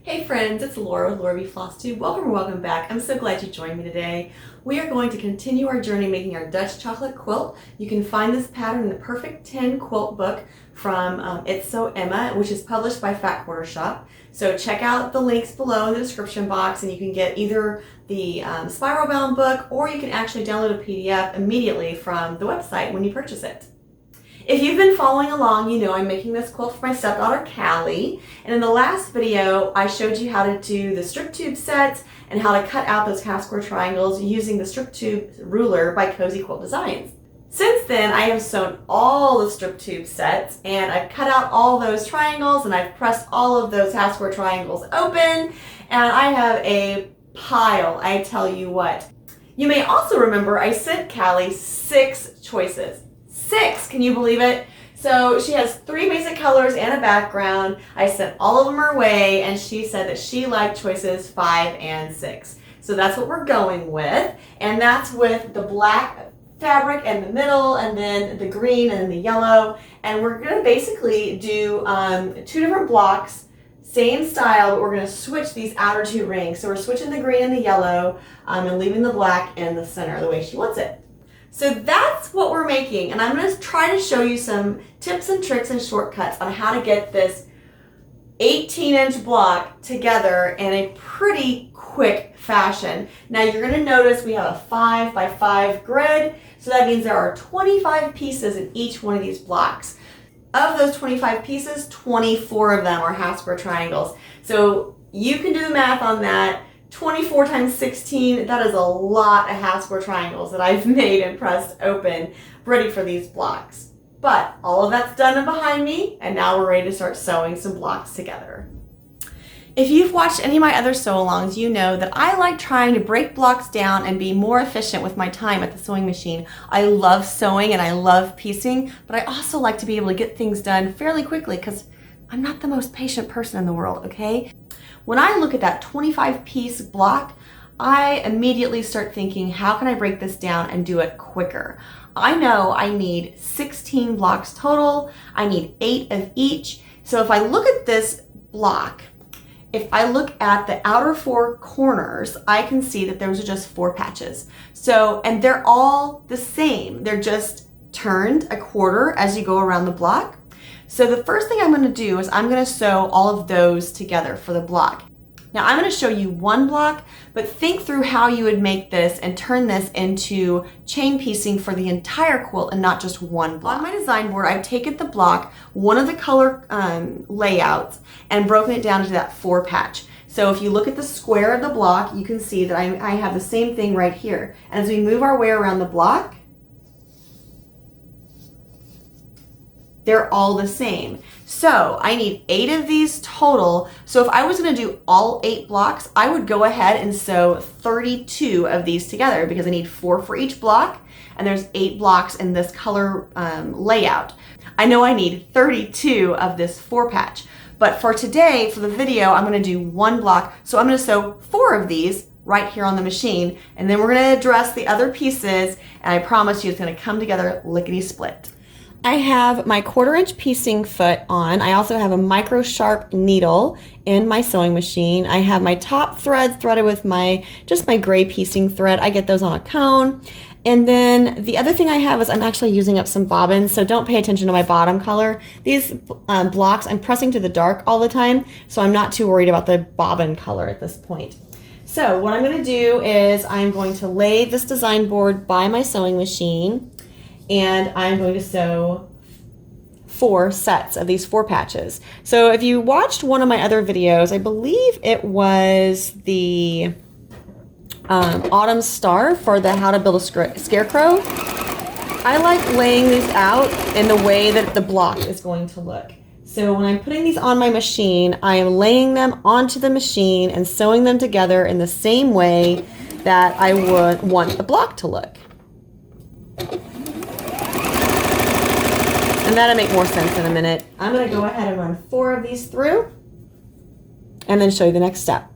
Hey friends, it's Laura with Laura B Floss Tube. Welcome or welcome back. I'm so glad you joined me today. We are going to continue our journey making our Dutch chocolate quilt. You can find this pattern in the Perfect 10 quilt book from It's So Emma, which is published by Fat Quarter Shop. So check out the links below in the description box and you can get either the spiral bound book or you can actually download a PDF immediately from the website when you purchase it. If you've been following along, you know I'm making this quilt for my stepdaughter, Callie. And in the last video, I showed you how to do the strip tube sets and how to cut out those half square triangles using the strip tube ruler by Cozy Quilt Designs. Since then, I have sewn all the strip tube sets and I've cut out all those triangles and I've pressed all of those half square triangles open and I have a pile, I tell you what. You may also remember I sent Callie 6 choices. 6, can you believe it? So she has 3 basic colors and a background. I sent all of them her way and she said that she liked choices 5 and 6. So that's what we're going with. And that's with the black fabric in the middle and then the green and the yellow. And we're gonna basically do 2 different blocks, same style, but we're gonna switch these outer 2 rings. So we're switching the green and the yellow and leaving the black in the center the way she wants it. So that's what we're making, and I'm going to try to show you some tips and tricks and shortcuts on how to get this 18-inch block together in a pretty quick fashion. Now you're going to notice we have a 5 by 5 grid, so that means there are 25 pieces in each one of these blocks. Of those 25 pieces, 24 of them are half square triangles. So you can do the math on that. 24 times 16, that is a lot of half square triangles that I've made and pressed open, ready for these blocks. But all of that's done and behind me, and now we're ready to start sewing some blocks together. If you've watched any of my other sew-alongs, you know that I like trying to break blocks down and be more efficient with my time at the sewing machine. I love sewing and I love piecing, but I also like to be able to get things done fairly quickly because I'm not the most patient person in the world, okay? When I look at that 25-piece block, I immediately start thinking, how can I break this down and do it quicker? I know I need 16 blocks total. I need 8 of each. So if I look at this block, if I look at the outer 4 corners, I can see that those are just 4 patches. So, and they're all the same. They're just turned a quarter as you go around the block. So the first thing I'm going to do is I'm going to sew all of those together for the block. Now I'm going to show you one block, but think through how you would make this and turn this into chain piecing for the entire quilt and not just one block. On my design board, I've taken the block, one of the color layouts, and broken it down to that 4 patch. So if you look at the square of the block, you can see that I have the same thing right here. And as we move our way around the block, they're all the same. So I need 8 of these total. So if I was going to do all 8 blocks, I would go ahead and sew 32 of these together because I need 4 for each block and there's 8 blocks in this color layout. I know I need 32 of this 4 patch, but for today, for the video, I'm going to do 1 block. So I'm going to sew 4 of these right here on the machine, and then we're going to address the other pieces, and I promise you it's going to come together lickety split. I have my 1/4-inch piecing foot on. I also have a micro sharp needle in my sewing machine. I have my top threads threaded with just my gray piecing thread. I get those on a cone. And then the other thing I have is I'm actually using up some bobbins, so don't pay attention to my bottom color. These blocks, I'm pressing to the dark all the time, so I'm not too worried about the bobbin color at this point. So what I'm going to do is I'm going to lay this design board by my sewing machine, and I'm going to sew 4 sets of these 4 patches. So if you watched one of my other videos, I believe it was the Autumn Star for the How to Build a Scarecrow. I like laying these out in the way that the block is going to look. So when I'm putting these on my machine, I am laying them onto the machine and sewing them together in the same way that I would want the block to look. And that'll make more sense in a minute. I'm going to go ahead and run 4 of these through and then show you the next step.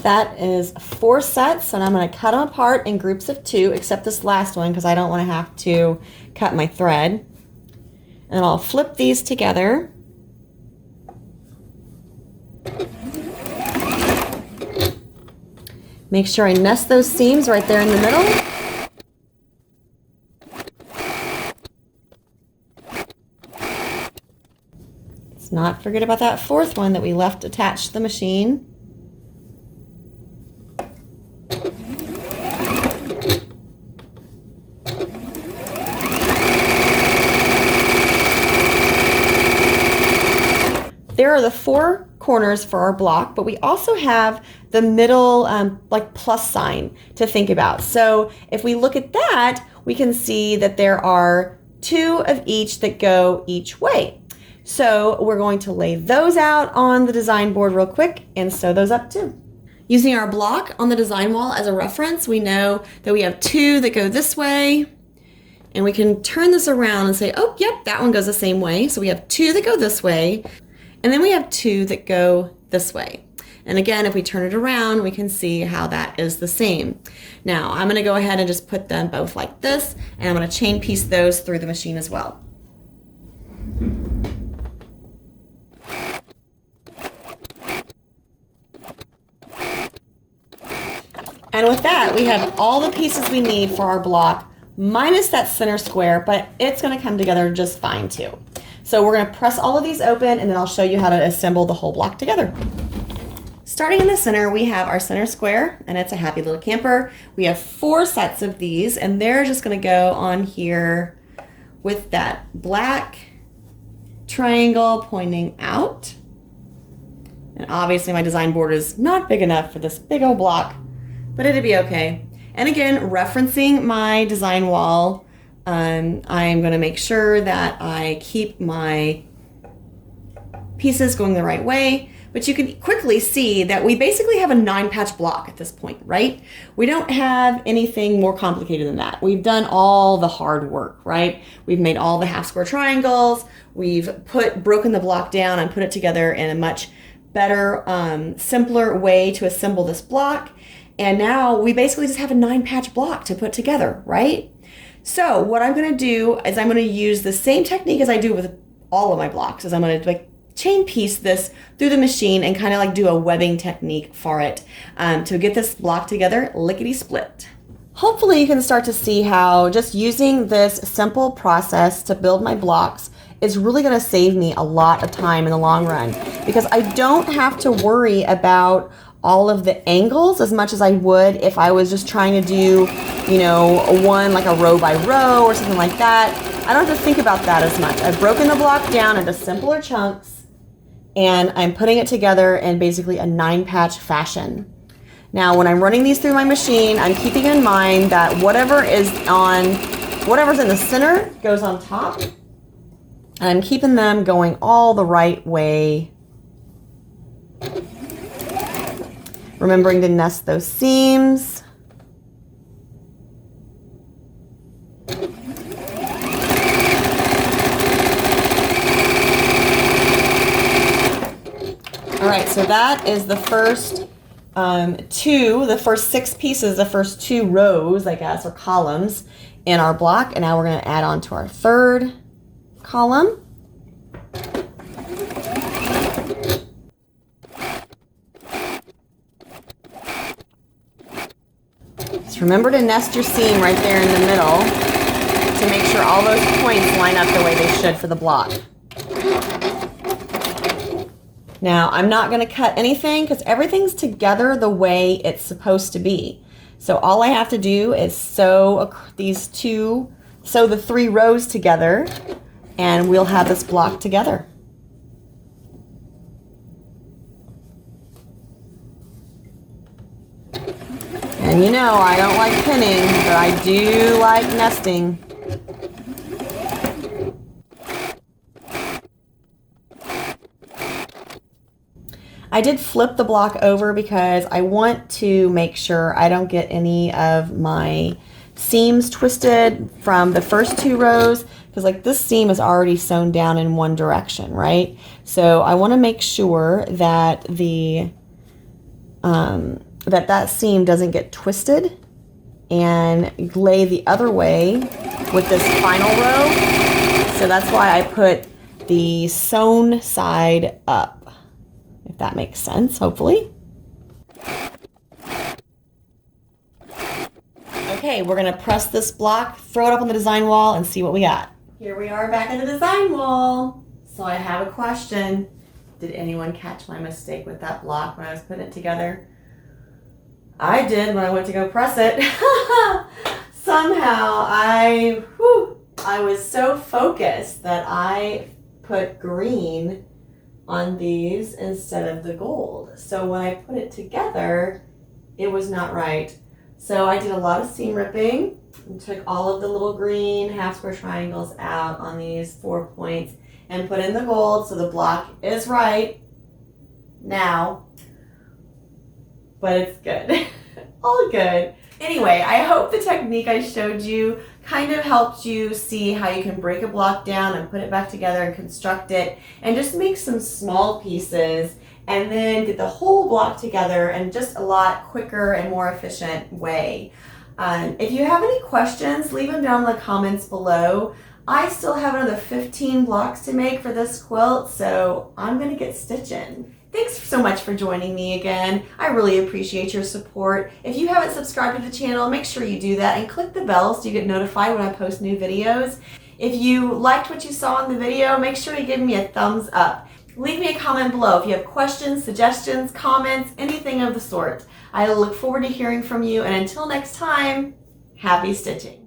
That is 4 sets, and I'm going to cut them apart in groups of 2, except this last one because I don't want to have to cut my thread. And I'll flip these together. Make sure I nest those seams right there in the middle. Let's not forget about that 4th one that we left attached to the machine. There are the 4 corners for our block, but we also have the middle like plus sign to think about. So if we look at that, we can see that there are 2 of each that go each way. So we're going to lay those out on the design board real quick and sew those up too. Using our block on the design wall as a reference, we know that we have 2 that go this way, and we can turn this around and say, oh, yep, that one goes the same way. So we have 2 that go this way, and then we have 2 that go this way. And again, if we turn it around, we can see how that is the same. Now, I'm gonna go ahead and just put them both like this, and I'm gonna chain piece those through the machine as well. And with that, we have all the pieces we need for our block, minus that center square, but it's gonna come together just fine too. So we're gonna press all of these open, and then I'll show you how to assemble the whole block together. Starting in the center, we have our center square, and it's a happy little camper. We have 4 sets of these, and they're just gonna go on here with that black triangle pointing out. And obviously my design board is not big enough for this big old block, but it'd be okay. And again, referencing my design wall, I'm gonna make sure that I keep my pieces going the right way. But you can quickly see that we basically have a 9-patch block at this point, right? We don't have anything more complicated than that. We've done all the hard work, right? We've made all the half square triangles. We've broken the block down and put it together in a much better, simpler way to assemble this block. And now we basically just have a 9-patch block to put together, right? So what I'm gonna do is I'm gonna use the same technique as I do with all of my blocks, is I'm gonna chain piece this through the machine and kind of like do a webbing technique for it to get this block together lickety split. Hopefully you can start to see how just using this simple process to build my blocks is really going to save me a lot of time in the long run, because I don't have to worry about all of the angles as much as I would if I was just trying to do, you know, one like a row by row or something like that. I don't have to think about that as much. I've broken the block down into simpler chunks, and I'm putting it together in basically a 9-patch fashion. Now, when I'm running these through my machine, I'm keeping in mind that whatever's in the center goes on top, and I'm keeping them going all the right way. Remembering to nest those seams. All right, so that is the first the first 6 pieces, the first 2 rows, I guess, or columns in our block. And now we're going to add on to our 3rd column. Just remember to nest your seam right there in the middle to make sure all those points line up the way they should for the block. Now, I'm not going to cut anything because everything's together the way it's supposed to be. So all I have to do is sew the 3 rows together, and we'll have this block together. And you know, I don't like pinning, but I do like nesting. I did flip the block over because I want to make sure I don't get any of my seams twisted from the first 2 rows, because like this seam is already sewn down in one direction, right? So I want to make sure that that that seam doesn't get twisted, and lay the other way with this final row. So that's why I put the sewn side up, if that makes sense, hopefully. Okay, we're gonna press this block, throw it up on the design wall, and see what we got. Here we are back at the design wall. So I have a question. Did anyone catch my mistake with that block when I was putting it together? I did when I went to go press it. Somehow I was so focused that I put green on these instead of the gold. So when I put it together, it was not right. So I did a lot of seam ripping and took all of the little green half square triangles out on these 4 points and put in the gold, so the block is right now, but it's good. All good. Anyway, I hope the technique I showed you kind of helped you see how you can break a block down and put it back together and construct it and just make some small pieces and then get the whole block together in just a lot quicker and more efficient way. If you have any questions, leave them down in the comments below. I still have another 15 blocks to make for this quilt, so I'm gonna get stitching. Thanks so much for joining me again. I really appreciate your support. If you haven't subscribed to the channel, make sure you do that and click the bell so you get notified when I post new videos. If you liked what you saw in the video, make sure to give me a thumbs up. Leave me a comment below if you have questions, suggestions, comments, anything of the sort. I look forward to hearing from you, and until next time, happy stitching.